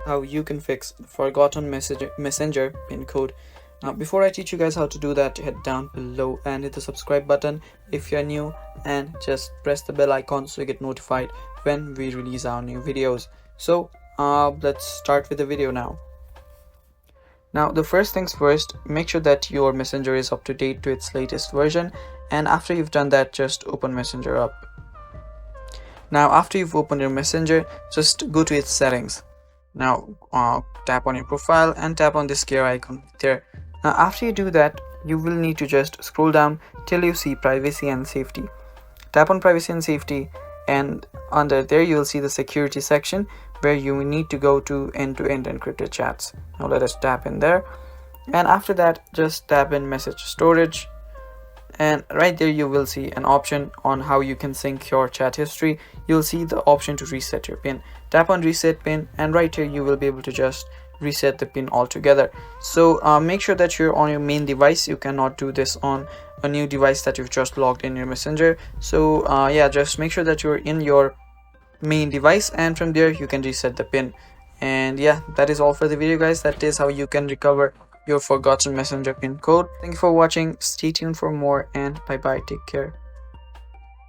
how you can fix forgotten messenger pin code. Now, before I teach you guys how to do that, head down below and hit the subscribe button if you're new, and just press the bell icon so you get notified when we release our new videos. So let's start with the video now. Now, the first things first, make sure that your messenger is up to date to its latest version, and after you've done that, just open messenger up. Now, after you've opened your messenger, just go to its settings. Now tap on your profile and tap on this gear icon there. Now after you do that, you will need to just scroll down till you see privacy and safety. Tap on privacy and safety, and under there you will see the security section where you need to go to end-to-end encrypted chats. Now let us tap in there, and after that just tap in message storage, and right there you will see an option on how you can sync your chat history. You'll see the option to reset your pin. Tap on reset pin, and right here you will be able to just reset the pin altogether. So make sure that you're on your main device. You cannot do this on a new device that you've just logged in your messenger. So yeah, just make sure that you're in your main device, and from there you can reset the pin. And yeah, that is all for the video, guys. That is how you can recover your forgotten messenger pin code. Thank you for watching. Stay tuned for more, and bye bye. Take care.